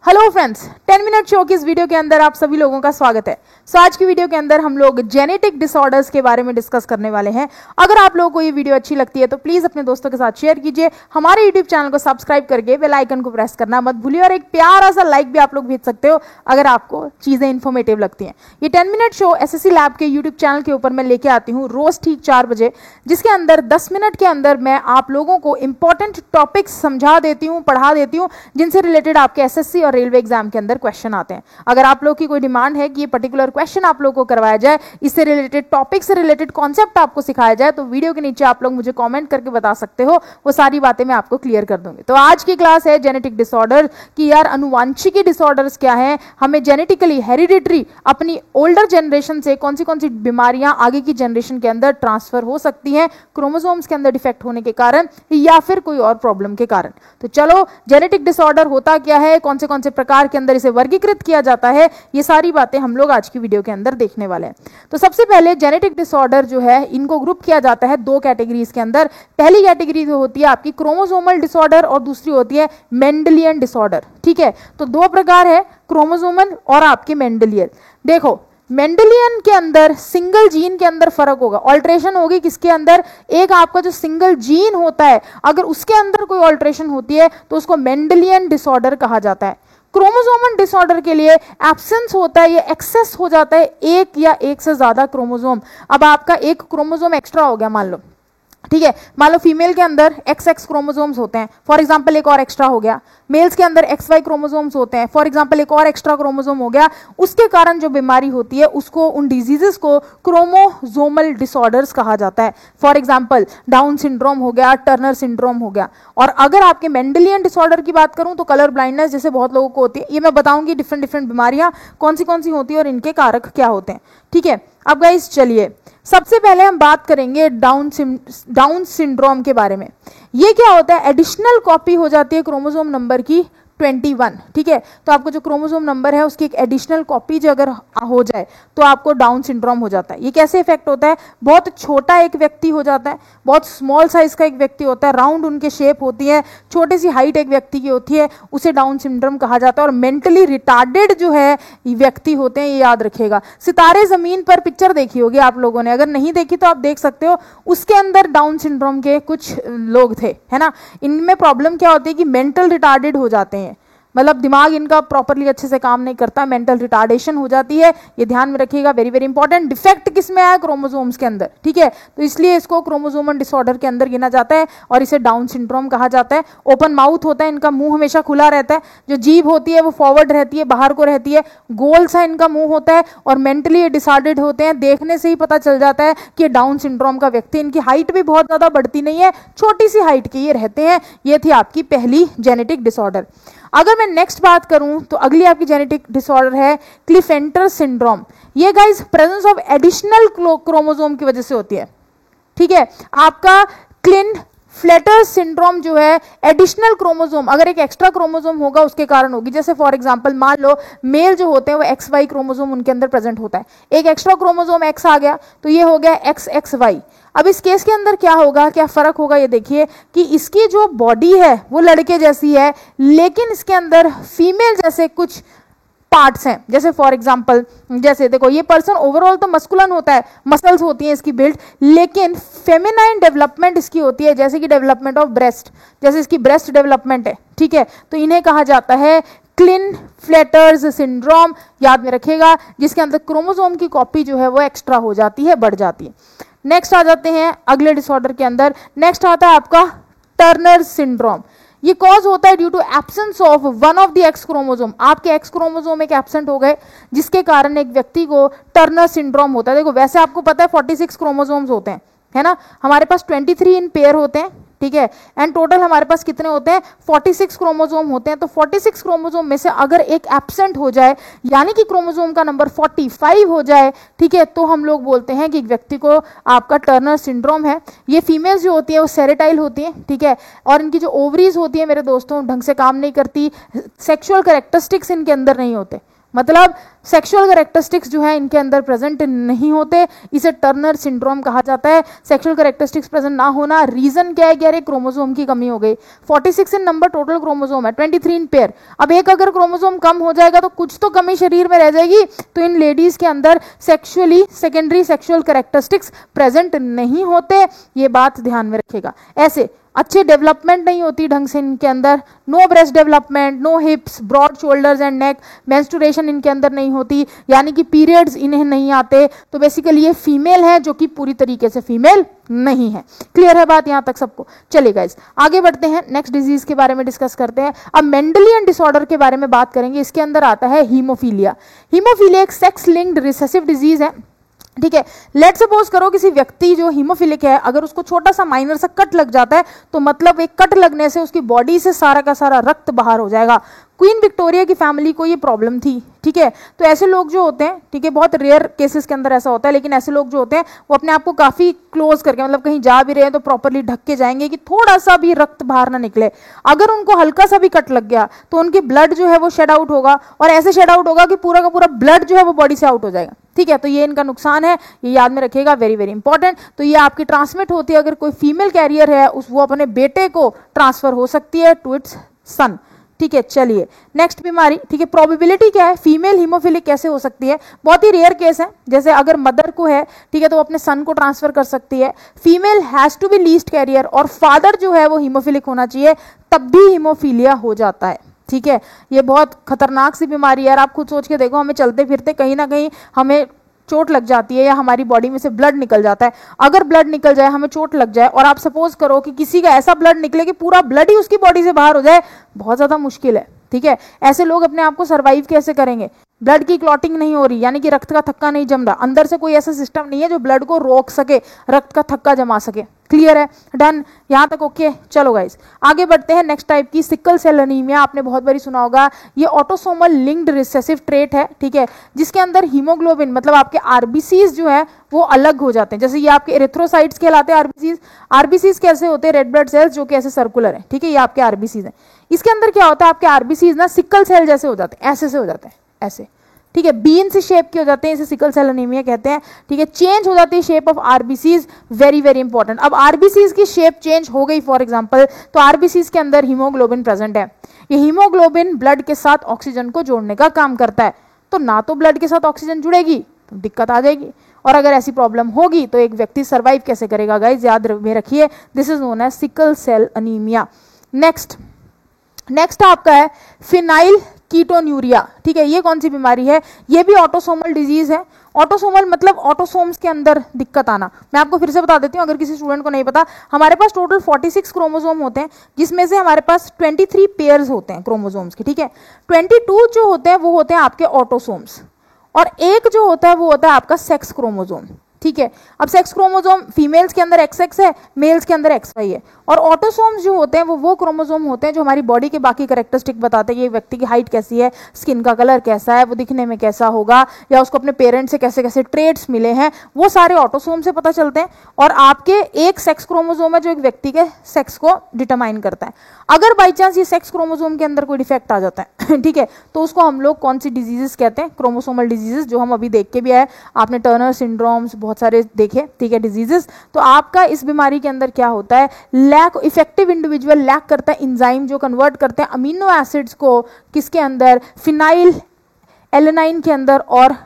Hello friends, 10 minute show की इस video के अंदर आप सभी लोगों का स्वागत है। आज की वीडियो के अंदर हम लोग जेनेटिक डिसऑर्डर्स के बारे में डिस्कस करने वाले हैं। अगर आप लोगों को ये वीडियो अच्छी लगती है तो प्लीज अपने दोस्तों के साथ शेयर कीजिए, हमारे यूट्यूब चैनल को सब्सक्राइब करके बेल आइकन को प्रेस करना मत भूलिए और एक प्यारा सा लाइक भी आप लोग भेज सकते हो अगर आपको चीजें इन्फॉर्मेटिव लगती हैं। ये 10 मिनट शो एसएससी लैब के यूट्यूब चैनल के ऊपर मैं लेके आती हूँ रोज ठीक 4 बजे, जिसके अंदर 10 मिनट के अंदर मैं आप लोगों को इंपॉर्टेंट टॉपिक्स समझा देती हूँ, पढ़ा देती हूँ, जिनसे रिलेटेड आपके एसएससी और रेलवे एग्जाम के अंदर क्वेश्चन आते हैं। अगर आप लोग की कोई डिमांड है कि ये पर्टिकुलर क्वेश्चन आप लोग को करवाया जाए, इससे रिलेटेड टॉपिक से रिलेटेड कॉन्सेप्ट आपको सिखाया जाए, तो वीडियो के नीचे आप लोग मुझे कमेंट करके बता सकते हो। वो सारी बातें मैं आपको क्लियर कर दूंगी। तो आज की क्लास है जेनेटिक डिसऑर्डर की। यार अनुवांशिकी डिसऑर्डर्स क्या है, हमें जेनेटिकली हेरिडिटरी अपनी ओल्डर जनरेशन से कौन सी बीमारियां आगे की जनरेशन के अंदर ट्रांसफर हो सकती हैं, क्रोमोसोम्स के अंदर डिफेक्ट होने के कारण या फिर कोई और प्रॉब्लम के कारण। तो चलो, जेनेटिक डिसऑर्डर होता क्या है, कौन से प्रकार के अंदर इसे वर्गीकृत किया जाता है, ये सारी बातें हम लोग आज की वीडियो के अंदर देखने वाले हैं। तो सबसे पहले जेनेटिक डिसऑर्डर जो है, इनको ग्रुप किया जाता है 2 कैटेगरीज के अंदर। पहली कैटेगरी जो होती है आपकी क्रोमोसोमल डिसऑर्डर और दूसरी होती है मेंडेलियन डिसऑर्डर। ठीक है, तो 2 प्रकार है, क्रोमोसोमल और आपके मेंडेलियन। देखो, मेंडेलियन के अंदर सिंगल जीन के अंदर फर्क होगा, ऑल्ट्रेशन होगी किसके अंदर, एक आपका जो सिंगल जीन होता है, अगर उसके अंदर कोई ऑल्ट्रेशन होती है तो उसको मेंडेलियन डिसऑर्डर कहा जाता है। क्रोमोसोमल डिसऑर्डर के लिए एब्सेंस होता है, ये एक्सेस हो जाता है एक या एक से ज्यादा क्रोमोसोम। अब आपका एक क्रोमोसोम एक्स्ट्रा हो गया मान लो, ठीक है, मान लो फीमेल के अंदर XX क्रोमोसोम्स होते हैं, फॉर एग्जांपल एक और एक्स्ट्रा हो गया। मेल्स के अंदर XY क्रोमोसोम्स होते हैं, फॉर एग्जांपल एक और एक्स्ट्रा क्रोमोसोम हो गया। उसके कारण जो बीमारी होती है उसको, उन डिजीजेस को क्रोमोसोमल डिसऑर्डर्स कहा जाता है। फॉर एग्जांपल डाउन सिंड्रोम हो गया, टर्नर सिंड्रोम हो गया। और अगर आपके मेंडेलियन डिसऑर्डर की बात करूं तो कलर ब्लाइंडनेस जैसे बहुत लोगों को होती है। ये मैं बताऊंगी डिफरेंट बीमारियां कौन सी होती है और इनके कारक क्या होते हैं। ठीक है, अब गाइस चलिए, सबसे पहले हम बात करेंगे डाउन सिंड्रोम के बारे में। ये क्या होता है, एडिशनल कॉपी हो जाती है क्रोमोसोम नंबर की 21। ठीक है, तो आपको जो क्रोमोसोम नंबर है उसकी एक एडिशनल कॉपी जो अगर हो जाए तो आपको डाउन सिंड्रोम हो जाता है। ये कैसे इफेक्ट होता है, बहुत छोटा एक व्यक्ति हो जाता है, बहुत स्मॉल साइज का एक व्यक्ति होता है, राउंड उनके शेप होती है, छोटी सी हाइट एक व्यक्ति की होती है, उसे डाउन सिंड्रोम कहा जाता है। और मेंटली रिटार्डेड जो है व्यक्ति होते हैं, ये याद रखिएगा। सितारे जमीन पर पिक्चर देखी होगी आप लोगों ने, अगर नहीं देखी तो आप देख सकते हो, उसके अंदर डाउन सिंड्रोम के कुछ लोग थे, है ना। इनमें प्रॉब्लम क्या होती है कि मेंटल रिटार्डेड हो जाते हैं, मतलब दिमाग इनका प्रॉपरली अच्छे से काम नहीं करता, मेंटल रिटार्डेशन हो जाती है। ये ध्यान में रखिएगा, वेरी वेरी इंपॉर्टेंट। डिफेक्ट किसमें आया, क्रोमोसोम्स के अंदर। ठीक है, तो इसलिए इसको क्रोमोसोमल डिसऑर्डर के अंदर गिना जाता है और इसे डाउन सिंड्रोम कहा जाता है। ओपन माउथ होता है, इनका मुंह हमेशा खुला रहता है, जो जीभ होती है वो फॉरवर्ड रहती है, बाहर को रहती है, गोल सा इनका मुंह होता है और मेंटली ये डिसऑर्डर्ड होते हैं। देखने से ही पता चल जाता है कि डाउन सिंड्रोम का व्यक्ति। इनकी हाइट भी बहुत ज्यादा बढ़ती नहीं है, छोटी सी हाइट के ये रहते हैं। ये थी आपकी पहली जेनेटिक डिसऑर्डर। अगर मैं नेक्स्ट बात करूं तो अगली आपकी जेनेटिक डिसऑर्डर है क्लिफेंटर सिंड्रोम। ये guys presence of additional chromosome की वजह से होती है। ठीक है, आपका क्लिनफ्लेटर सिंड्रोम जो है, एडिशनल क्रोमोसोम, अगर एक एक्स्ट्रा क्रोमोसोम होगा उसके कारण होगी। जैसे फॉर एग्जांपल मान लो मेल जो होते हैं वो XY क्रोमोसोम उनके अंदर प्रेजेंट होता है, एक एक्स्ट्रा क्रोमोसोम X आ गया तो ये हो गया XXY। अब इस केस के अंदर क्या होगा, क्या फर्क होगा, ये देखिए कि इसकी जो बॉडी है वो लड़के जैसी है, लेकिन इसके अंदर फीमेल जैसे कुछ पार्ट्स हैं। जैसे फॉर एग्जांपल, जैसे देखो ये पर्सन ओवरऑल तो मस्कुलन होता है, मसल्स होती हैं इसकी बिल्ड, लेकिन फेमिनाइन डेवलपमेंट इसकी होती है, जैसे कि डेवलपमेंट ऑफ ब्रेस्ट, जैसे इसकी ब्रेस्ट डेवलपमेंट है। ठीक है, तो इन्हें कहा जाता है क्लिनफ्लेटर्स सिंड्रोम, याद में रखिएगा, जिसके अंदर क्रोमोसोम की कॉपी जो है वो एक्स्ट्रा हो जाती है, बढ़ जाती है। नेक्स्ट आ जाते हैं अगले डिसऑर्डर के अंदर। नेक्स्ट आता है आपका टर्नर सिंड्रोम। ये कॉज होता है due to absence of one of the X chromosome. आपके X क्रोमोसोम एक एब्सेंट हो गए, जिसके कारण एक व्यक्ति को टर्नर सिंड्रोम होता है। देखो वैसे आपको पता है 46 क्रोमोसोम्स होते हैं, है ना, हमारे पास 23 इन पेयर होते हैं। ठीक है, एंड टोटल हमारे पास कितने होते हैं, 46 क्रोमोसोम होते हैं। तो 46 क्रोमोसोम में से अगर एक एब्सेंट हो जाए, यानी कि क्रोमोसोम का नंबर 45 हो जाए, ठीक है, तो हम लोग बोलते हैं कि एक व्यक्ति को आपका टर्नर सिंड्रोम है। ये फीमेल्स जो होती है वो सेरेटाइल होती है। ठीक है, और इनकी जो ओवरीज होती है मेरे दोस्तों ढंग से काम नहीं करती, सेक्सुअल कैरेक्टरिस्टिक्स इनके अंदर नहीं होते, मतलब सेक्सुअल कैरेक्टरिस्टिक्स जो है इनके अंदर प्रेजेंट नहीं होते, इसे टर्नर सिंड्रोम कहा जाता है। सेक्सुअल कैरेक्टरिस्टिक्स प्रेजेंट ना होना, रीजन क्या है कि यार क्रोमोसोम की कमी हो गई। 46 इन नंबर टोटल क्रोमोसोम है, 23 इन पेयर। अब एक अगर क्रोमोसोम कम हो जाएगा तो कुछ तो कमी शरीर में रह जाएगी, तो इन लेडीज के अंदर sexually secondary sexual characteristics present नहीं होते, ये बात ध्यान में रखिएगा। ऐसे अच्छी डेवलपमेंट नहीं होती ढंग से इनके अंदर, no breast development, no hips, broad shoulders and neck, menstruation इनके अंदर नहीं होती, यानी कि पीरियड्स इन्हें नहीं आते। तो बेसिकली ये फीमेल है जो कि पूरी तरीके से फीमेल नहीं है। क्लियर है बात यहां तक सबको? चलिए गाइस आगे बढ़ते हैं, नेक्स्ट डिजीज के बारे में डिस्कस करते हैं। अब मेंडेलियन डिसऑर्डर के बारे में बात करेंगे। इसके अंदर आता है हीमोफीलिया। हीमोफीलिया एक सेक्स लिंक्ड रिसेसिव डिजीज है, ठीक है। लेट सपोज करो किसी व्यक्ति जो हीमोफिलिक है, अगर उसको छोटा सा माइनर सा कट लग जाता है तो मतलब एक कट लगने से उसकी बॉडी से सारा का सारा रक्त बाहर हो जाएगा। क्वीन विक्टोरिया की फैमिली को ये प्रॉब्लम थी, ठीक है। तो ऐसे लोग जो होते हैं, ठीक है, बहुत रेयर केसेस के अंदर ऐसा होता है, लेकिन ऐसे लोग जो होते हैं वो अपने आप को काफी क्लोज करके, मतलब कहीं जा भी रहे हैं तो प्रॉपरली ढक के जाएंगे कि थोड़ा सा भी रक्त बाहर ना निकले। अगर उनको हल्का सा भी कट लग गया तो उनकी ब्लड जो है वो शेड आउट होगा, और ऐसे शेड आउट होगा कि पूरा का पूरा ब्लड जो है वो बॉडी से आउट हो जाएगा, ठीक है। तो ये इनका नुकसान है, ये याद में रखिएगा, वेरी वेरी इंपॉर्टेंट। तो ये आपकी ट्रांसमिट होती है, अगर कोई फीमेल कैरियर है वो अपने बेटे को ट्रांसफर हो सकती है टू इट्स सन, ठीक है। चलिए नेक्स्ट बीमारी, ठीक है। प्रोबेबिलिटी क्या है, फीमेल हीमोफिलिक कैसे हो सकती है? बहुत ही रेयर केस है, जैसे अगर मदर को है, ठीक है, तो अपने सन को ट्रांसफर कर सकती है। Female has to be least carrier, और फादर जो है वो हीमोफिलिक होना चाहिए, तब भी हीमोफीलिया हो जाता है, ठीक है। ये बहुत खतरनाक सी बीमारी है यार, आप खुद सोच के देखो, हमें चलते फिरते कहीं ना कहीं हमें चोट लग जाती है या हमारी बॉडी में से ब्लड निकल जाता है। अगर ब्लड निकल जाए, हमें चोट लग जाए, और आप सपोज करो कि किसी का ऐसा ब्लड निकले कि पूरा ब्लड ही उसकी बॉडी से बाहर हो जाए, बहुत ज्यादा मुश्किल है, ठीक है। ऐसे लोग अपने आप को सर्वाइव कैसे करेंगे? ब्लड की क्लॉटिंग नहीं हो रही, यानी कि रक्त का थक्का नहीं जम रहा, अंदर से कोई ऐसा सिस्टम नहीं है जो ब्लड को रोक सके, रक्त का थक्का जमा सके। क्लियर है? डन यहां तक? ओके चलो गाइस आगे बढ़ते हैं। नेक्स्ट टाइप की सिकल सेल एनीमिया, आपने बहुत बारी सुना होगा। ये ऑटोसोमल लिंक्ड रिसेसिव ट्रेट है, ठीक है, जिसके अंदर हीमोग्लोबिन मतलब आपके आरबीसीज जो है वो अलग हो जाते हैं। जैसे ये आपके एरिथ्रोसाइट्स कहलाते हैं आरबीसीज। आरबीसीज कैसे होते हैं? रेड ब्लड सेल्स जो कि ऐसे सर्कुलर है, ठीक है, ये आपके आरबीसीज है। इसके अंदर क्या होता है, आपके आरबीसीज ना सिकल सेल जैसे हो जाते हैं, ऐसे से हो जाते हैं, ऐसे, ठीक है, बीन से शेप के हो जाते हैं, इसे सिकल सेल एनीमिया कहते हैं, ठीक है। चेंज हो जाती है shape of RBCs, very very important. अब आरबीसीज की शेप चेंज हो गई फॉर एग्जांपल, तो आरबीसीज के अंदर हीमोग्लोबिन प्रेजेंट है। ये हीमोग्लोबिन ब्लड के साथ ऑक्सीजन को जोड़ने का काम करता है, तो ना तो ब्लड के साथ ऑक्सीजन जुड़ेगी तो दिक्कत आ जाएगी, और अगर ऐसी प्रॉब्लम होगी तो एक व्यक्ति सर्वाइव कैसे करेगा? गाइस याद में रखिए, this is known as sickle cell anaemia. Next आपका है फिनाइल कीटोन्यूरिया, ठीक है। ये कौन सी बीमारी है? ये भी ऑटोसोमल डिजीज है। ऑटोसोमल मतलब ऑटोसोम्स के अंदर दिक्कत आना। मैं आपको फिर से बता देती हूँ अगर किसी स्टूडेंट को नहीं पता, हमारे पास टोटल 46 क्रोमोसोम होते हैं, जिसमें से हमारे पास 23 पेयर्स होते हैं क्रोमोसोम्स के, ठीक है। 22 जो होते हैं वो होते हैं आपके ऑटोसोम्स, और एक जो होता है वो होता है आपका सेक्स क्रोमोसोम, ठीक है। अब सेक्स क्रोमोसोम फीमेल्स के अंदर XX है, मेल्स के अंदर XY है, और ऑटोसोम्स जो होते हैं वो क्रोमोसोम होते हैं जो हमारी बॉडी के बाकी कैरेक्टरिस्टिक बताते हैं कि व्यक्ति की हाइट कैसी है, स्किन का कलर कैसा है, वो दिखने में कैसा होगा, या उसको अपने पेरेंट्स से कैसे कैसे ट्रेड्स मिले हैं, वो सारे ऑटोसोम से पता चलते हैं। और आपके एक सेक्स क्रोमोसोम है जो एक व्यक्ति के सेक्स को डिटरमाइन करता है। अगर बाई चांस ये सेक्स क्रोमोसोम के अंदर कोई डिफेक्ट आ जाता है ठीक है, तो उसको हम लोग कौन सी डिजीजेस कहते हैं? क्रोमोसोमल डिजीजेस, जो हम अभी देख के भी आए, आपने टर्नर सिंड्रोम्स बहुत सारे देखे, ठीक है, डिजीजेस। तो आपका इस बीमारी के अंदर क्या होता है? लैक इफेक्टिव इंडिविजुअल लैक करता है एंजाइम जो कन्वर्ट करते हैं अमीनो एसिड्स को किसके अंदर? फिनाइल एलेनाइन के अंदर, और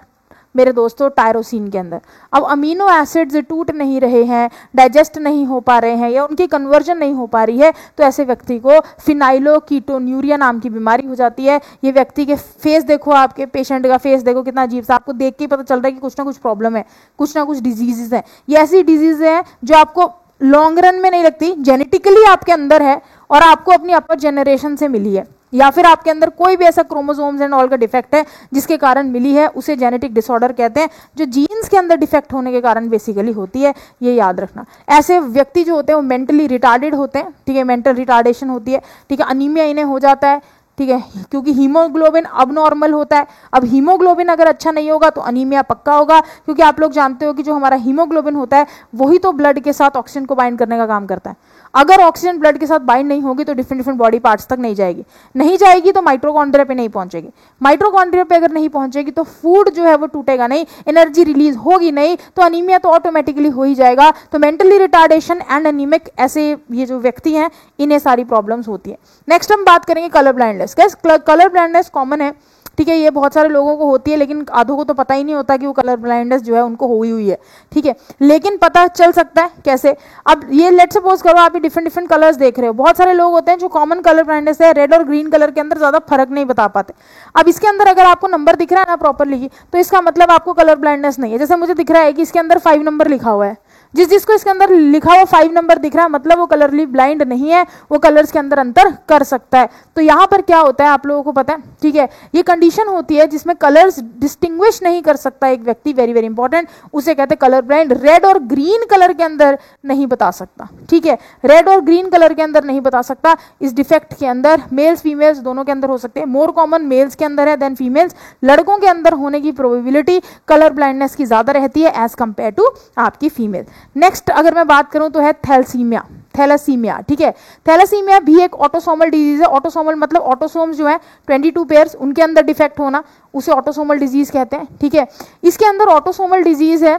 मेरे दोस्तों टायरोसिन के अंदर। अब अमीनो एसिड्स टूट नहीं रहे हैं, डाइजेस्ट नहीं हो पा रहे हैं, या उनकी कन्वर्जन नहीं हो पा रही है, तो ऐसे व्यक्ति को फिनाइलोकीटोन्यूरिया नाम की बीमारी हो जाती है। ये व्यक्ति के फेस देखो, आपके पेशेंट का फेस देखो कितना अजीब सा, आपको देख के पता चल रहा है कि कुछ ना कुछ प्रॉब्लम है, कुछ ना कुछ डिजीजेज है। ये ऐसी डिजीज है जो आपको लॉन्ग रन में नहीं लगती, जेनेटिकली आपके अंदर है और आपको अपनी अपर जनरेशन से मिली है, या फिर आपके अंदर कोई भी ऐसा क्रोमोसोम्स एंड ऑल का डिफेक्ट है जिसके कारण मिली है, उसे जेनेटिक डिसऑर्डर कहते हैं, जो जीन्स के अंदर डिफेक्ट होने के कारण बेसिकली होती है। ये याद रखना। ऐसे व्यक्ति जो होते हैं वो मेंटली रिटार्डेड होते हैं, ठीक है, मेंटल रिटार्डेशन होती है, ठीक है, अनीमिया इन्हें हो जाता है, ठीक है, क्योंकि हीमोग्लोबिन अब नॉर्मल होता है। अब हीमोग्लोबिन अगर अच्छा नहीं होगा तो अनीमिया पक्का होगा, क्योंकि आप लोग जानते हो कि जो हमारा हीमोग्लोबिन होता है वही तो ब्लड के साथ ऑक्सीजन को बाइंड करने का काम करता है। अगर ऑक्सीजन ब्लड के साथ बाइंड नहीं होगी तो डिफरेंट डिफरेंट बॉडी पार्ट्स तक नहीं जाएगी तो माइटोकॉन्ड्रिया पे नहीं पहुंचेगी। माइटोकॉन्ड्रिया पे अगर नहीं पहुंचेगी तो फूड जो है वो टूटेगा नहीं, एनर्जी रिलीज होगी नहीं, तो अनीमिया तो ऑटोमेटिकली हो ही जाएगा। तो मेंटली रिटार्डेशन एंड एनीमिक, ऐसे ये जो व्यक्ति हैं इन्हें सारी प्रॉब्लम्स होती है। नेक्स्ट हम बात करेंगे colour blindness. Colour blindness common है, ठीक है, ये बहुत सारे लोगों को होती है, लेकिन आधों को तो पता ही नहीं होता कि वो कलर ब्लाइंडनेस जो है उनको हुई है, ठीक है। लेकिन पता चल सकता है कैसे? अब ये लेट सपोज करो आप ये डिफरेंट डिफरेंट कलर्स देख रहे हो। बहुत सारे लोग होते हैं जो कॉमन कलर ब्लाइंडनेस है, रेड और ग्रीन कलर के अंदर ज्यादा फर्क नहीं बता पाते। अब इसके अंदर अगर आपको नंबर दिख रहा है ना प्रॉपरली, तो इसका मतलब आपको कलर ब्लाइंडनेस नहीं है। जैसे मुझे दिख रहा है कि इसके अंदर 5 नंबर लिखा हुआ है, जिसको इसके अंदर लिखा हुआ 5 नंबर दिख रहा है मतलब वो कलरली ब्लाइंड नहीं है, वो कलर्स के अंदर अंतर कर सकता है। तो यहाँ पर क्या होता है आप लोगों को पता है, ठीक है, ये कंडीशन होती है जिसमें कलर्स डिस्टिंग्विश नहीं कर सकता एक व्यक्ति, वेरी वेरी इंपॉर्टेंट, उसे कहते हैं कलर ब्लाइंड। रेड और ग्रीन कलर के अंदर नहीं बता सकता, ठीक है, रेड और ग्रीन कलर के अंदर नहीं बता सकता। इस डिफेक्ट के अंदर मेल्स फीमेल्स दोनों के अंदर हो सकते हैं, मोर कॉमन मेल्स के अंदर है देन फीमेल्स। लड़कों के अंदर होने की प्रोबेबिलिटी कलर ब्लाइंडनेस की ज्यादा रहती है एज कंपेयर टू आपकी फीमेल। नेक्स्ट अगर मैं बात करूं तो है थैलेसीमिया, ठीक है। थैलेसीमिया भी एक ऑटोसोमल डिजीज है। ऑटोसोमल मतलब ऑटोसोम्स जो है 22 पेयर्स, उनके अंदर डिफेक्ट होना, उसे ऑटोसोमल डिजीज कहते हैं, ठीक है। इसके अंदर ऑटोसोमल डिजीज है,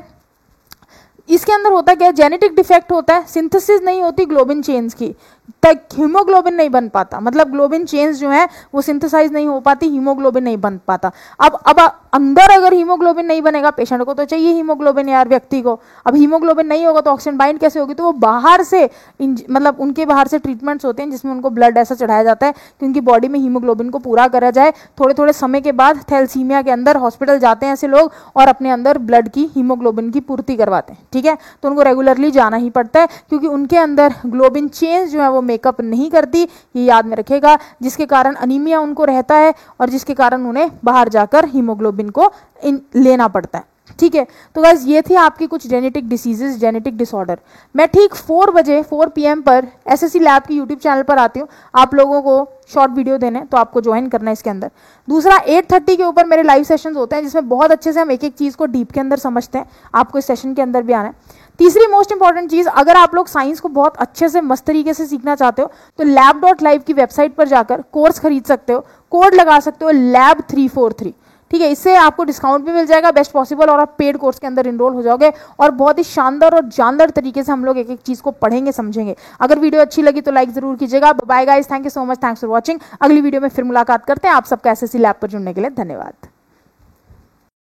इसके अंदर होता क्या है, जेनेटिक डिफेक्ट होता है, सिंथेसिस नहीं होती ग्लोबिन चेन्स की, तक हीमोग्लोबिन नहीं बन पाता, मतलब ग्लोबिन चेन्स जो है वो सिंथेसाइज नहीं हो पाती, हीमोग्लोबिन नहीं बन पाता। अब अंदर अगर हीमोग्लोबिन नहीं बनेगा, पेशेंट को तो चाहिए हीमोग्लोबिन यार, व्यक्ति को, अब हीमोग्लोबिन नहीं होगा तो ऑक्सीजन बाइंड कैसे होगी? तो वो बाहर से मतलब उनके बाहर से ट्रीटमेंट्स होते हैं जिसमें उनको ब्लड ऐसा चढ़ाया जाता है कि उनकी बॉडी में हीमोग्लोबिन को पूरा करा जाए। थोड़े थोड़े समय के बाद थैलेसीमिया के अंदर हॉस्पिटल जाते हैं ऐसे लोग और अपने अंदर ब्लड की हीमोग्लोबिन की पूर्ति करवाते हैं, ठीक है। तो उनको रेगुलरली जाना ही पड़ता है क्योंकि उनके अंदर ग्लोबिन चेन्स जो है वो मेकअप नहीं करती, ये याद में रखेगा, जिसके कारण अनीमिया उनको रहता है और जिसके कारण उन्हें बाहर जाकर हीमोग्लोबिन को लेना पड़ता है, ठीक है। तो गाइस ये थी आपकी कुछ जेनेटिक डिसीजेस, जेनेटिक डिसऑर्डर। मैं ठीक 4 बजे 4 PM पर एसएससी लैब की यूट्यूब चैनल पर आती हूँ आप लोगों को शॉर्ट वीडियो देने, तो आपको ज्वाइन करना है इसके अंदर। दूसरा 8:30 के ऊपर मेरे लाइव सेशंस होते हैं जिसमें बहुत अच्छे से हम एक एक चीज़ को डीप के अंदर समझते हैं, आपको इस सेशन के अंदर भी आना है। तीसरी मोस्ट इंपॉर्टेंट चीज, अगर आप लोग साइंस को बहुत अच्छे से मस्त तरीके से सीखना चाहते हो तो lab.live की वेबसाइट पर जाकर कोर्स खरीद सकते हो, कोड लगा सकते हो lab343, ठीक है। इससे आपको डिस्काउंट भी मिल जाएगा बेस्ट पॉसिबल और आप पेड कोर्स के अंदर इनरोल हो जाओगे और बहुत ही शानदार और जानदार तरीके से हम लोग एक एक चीज को पढ़ेंगे, समझेंगे। अगर वीडियो अच्छी लगी तो लाइक जरूर कीजिएगा। Bye guys, thank you so much, thanks for watching. अगली वीडियो में फिर मुलाकात करते हैं। आप सबका एसएससी लैब पर जुड़ने के लिए धन्यवाद।